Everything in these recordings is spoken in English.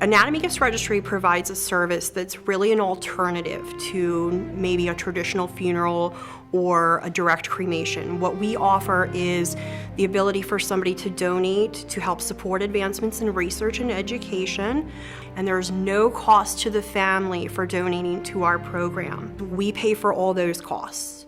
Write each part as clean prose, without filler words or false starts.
Anatomy Gifts Registry provides a service that's really an alternative to maybe a traditional funeral or a direct cremation. What we offer is the ability for somebody to donate to help support advancements in research and education, and there's no cost to the family for donating to our program. We pay for all those costs.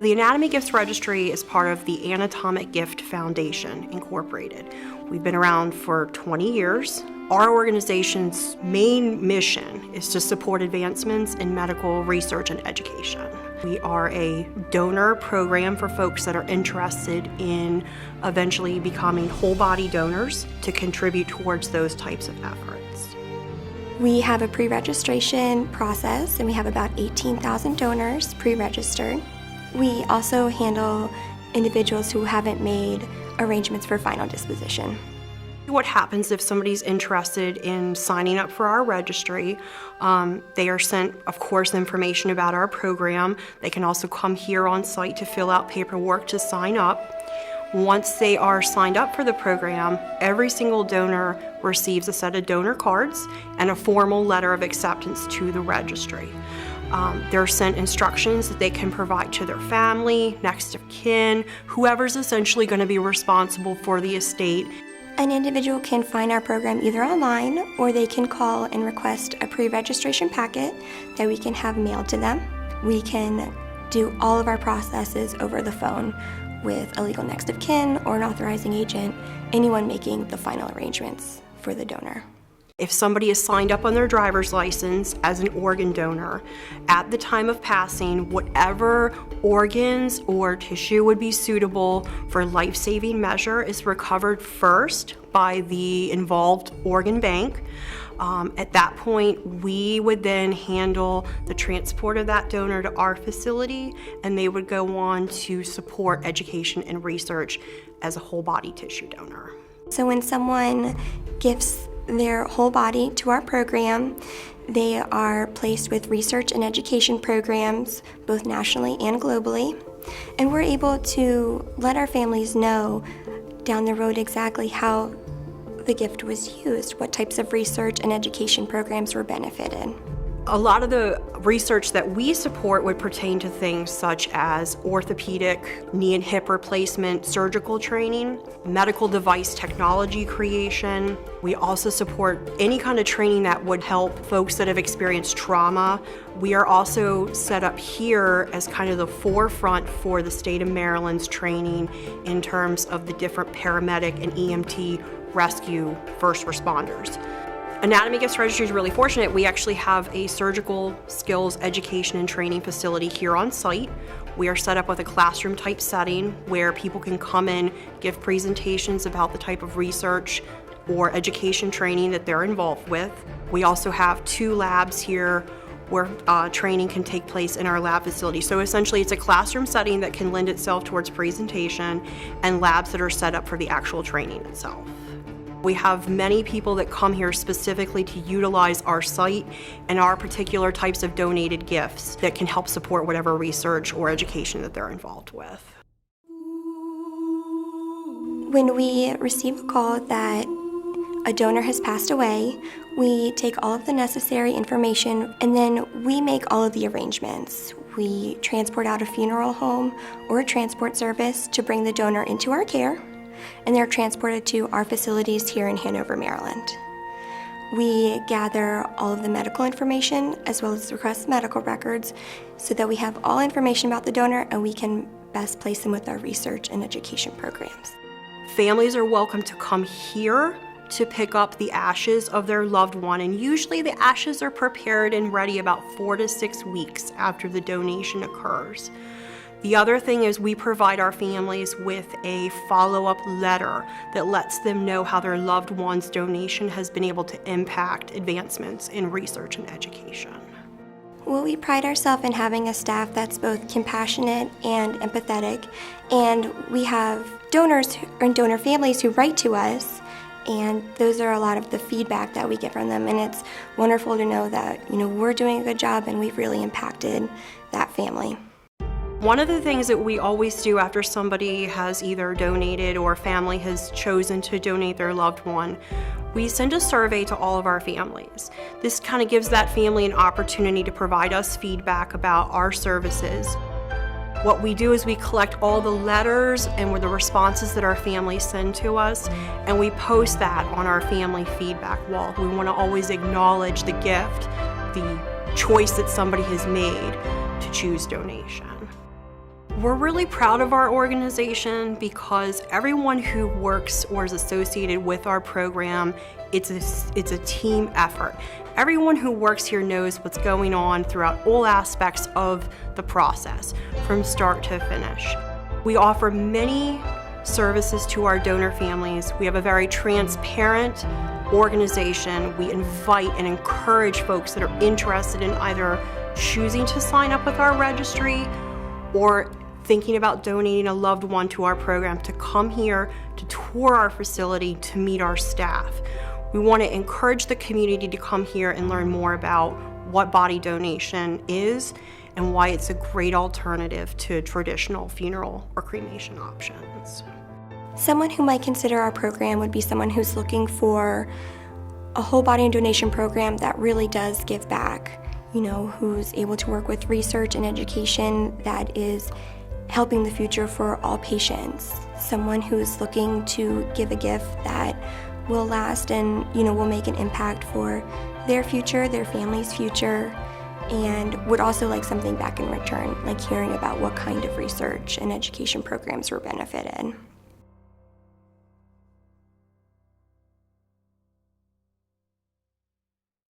The Anatomy Gifts Registry is part of the Anatomy Gift Foundation, Incorporated. We've been around for 20 years. Our organization's main mission is to support advancements in medical research and education. We are a donor program for folks that are interested in eventually becoming whole body donors to contribute towards those types of efforts. We have a pre-registration process, and we have about 18,000 donors pre-registered. We also handle individuals who haven't made arrangements for final disposition. What happens if somebody's interested in signing up for our registry? They are sent, of course, information about our program. They can also come here on site to fill out paperwork to sign up. Once they are signed up for the program, every single donor receives a set of donor cards and a formal letter of acceptance to the registry. They're sent instructions that they can provide to their family, next of kin, whoever's essentially going to be responsible for the estate. An individual can find our program either online, or they can call and request a pre-registration packet that we can have mailed to them. We can do all of our processes over the phone with a legal next of kin or an authorizing agent, anyone making the final arrangements for the donor. If somebody is signed up on their driver's license as an organ donor, at the time of passing, whatever organs or tissue would be suitable for life-saving measure is recovered first by the involved organ bank. At that point, we would then handle the transport of that donor to our facility, and they would go on to support education and research as a whole body tissue donor. So when someone gifts their whole body to our program, they are placed with research and education programs, both nationally and globally. And we're able to let our families know down the road exactly how the gift was used, what types of research and education programs were benefited. A lot of the research that we support would pertain to things such as orthopedic, knee and hip replacement, surgical training, medical device technology creation. We also support any kind of training that would help folks that have experienced trauma. We are also set up here as kind of the forefront for the state of Maryland's training in terms of the different paramedic and EMT rescue first responders. Anatomy Gifts Registry is really fortunate. We actually have a surgical skills education and training facility here on site. We are set up with a classroom type setting where people can come in, give presentations about the type of research or education training that they're involved with. We also have 2 labs here where training can take place in our lab facility. So essentially it's a classroom setting that can lend itself towards presentation, and labs that are set up for the actual training itself. We have many people that come here specifically to utilize our site and our particular types of donated gifts that can help support whatever research or education that they're involved with. When we receive a call that a donor has passed away, we take all of the necessary information and then we make all of the arrangements. We transport out a funeral home or a transport service to bring the donor into our care, and they're transported to our facilities here in Hanover, Maryland. We gather all of the medical information as well as request medical records so that we have all information about the donor and we can best place them with our research and education programs. Families are welcome to come here to pick up the ashes of their loved one, and usually the ashes are prepared and ready about 4 to 6 weeks after the donation occurs. The other thing is we provide our families with a follow-up letter that lets them know how their loved one's donation has been able to impact advancements in research and education. Well, we pride ourselves in having a staff that's both compassionate and empathetic, and we have donors and donor families who write to us, and those are a lot of the feedback that we get from them, and it's wonderful to know that, we're doing a good job and we've really impacted that family. One of the things that we always do after somebody has either donated or family has chosen to donate their loved one, We send a survey to all of our families. This kind of gives that family an opportunity to provide us feedback about our services. What we do is we collect all the letters and the responses that our families send to us, and we post that on our family feedback wall. We want to always acknowledge the gift, the choice that somebody has made to choose donation. We're really proud of our organization because everyone who works or is associated with our program, it's a team effort. Everyone who works here knows what's going on throughout all aspects of the process, from start to finish. We offer many services to our donor families. We have a very transparent organization. We invite and encourage folks that are interested in either choosing to sign up with our registry or thinking about donating a loved one to our program to come here to tour our facility to meet our staff. We want to encourage the community to come here and learn more about what body donation is and why it's a great alternative to traditional funeral or cremation options. Someone who might consider our program would be someone who's looking for a whole body donation program that really does give back, who's able to work with research and education that is helping the future for all patients. Someone who's looking to give a gift that will last and, will make an impact for their future, their family's future, and would also like something back in return, like hearing about what kind of research and education programs were benefited.